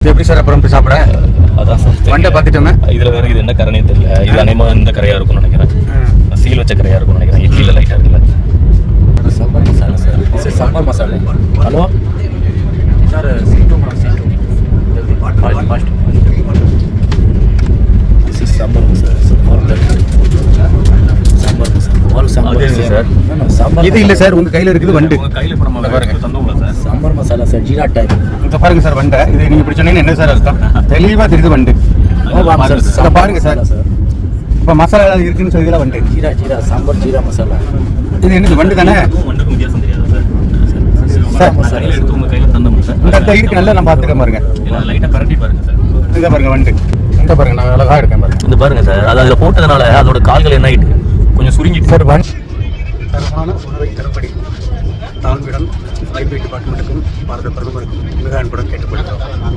எப்படி சார் அப்புறம் போய் சாப்பிட? அதான் சார் வண்டை பார்த்துட்டோமே. இதில் வேற இது என்ன கரைனே தெரியல. இது அனைமா இந்த கரையாக இருக்கும்னு நினைக்கிறேன். சீல் வச்ச கரையாக இருக்கும்னு நினைக்கிறேன். இட்லியில் லைட்டாக இருக்குல்ல. சாம்பார் மசாலா சார். இது sambar masala. Hello sir, seat fast. This is sambar masala sir. Sambar masala. All sambar sir. Sambar இது இல்லை சார், உங்கள் கையில் இருக்குது வண்டு. உங்கள் கையில் இப்போ நம்ம பாருங்க தந்தோம்ல sir. Sambar masala sir. Jeera type. இப்போ பாருங்க சார் வண்டை. இது நீங்கள் இப்படி சொன்னீங்கன்னா என்ன சார் அர்த்தம்? தெளிவாக தெரியுது வண்டு. சார் அதை பாருங்க சார். இப்போ மசாலா இருக்குன்னு சொல்லி வண்டு. ஜீரா சாம்பார் ஜீரா மசாலா. இது என்னது வண்டு தானே? வண்டுக்கும் வித்தியாசம் தெரியாது சார். சார் கையில் எடுத்து உங்கள் கையில் தந்தோம் சார். இந்த இடத்துல இருக்கு, நல்லா நான் பார்த்துக்க பாருங்க. இல்லை லைட்டாக பரட்டி பாருங்க சார். இங்கே பாருங்க வண்டு. இங்கே பாருங்க, நான் அழகாக இருக்கேன் பாருங்க. இந்த பாருங்க சார், அது அதில் போட்டதுனால அதோட கால்கள் என்ன ஆயிட்டு கொஞ்சம் சுருங்கிட்டு சார் வண்டு தரமான உணவை தரப்படி தாழ்விடம் ஐபி டிபார்ட்மெண்ட்டுக்கும் பாரத பிரதமருக்கும் மிக அன்புடன் கேட்டுக்கொள்கிறோம்.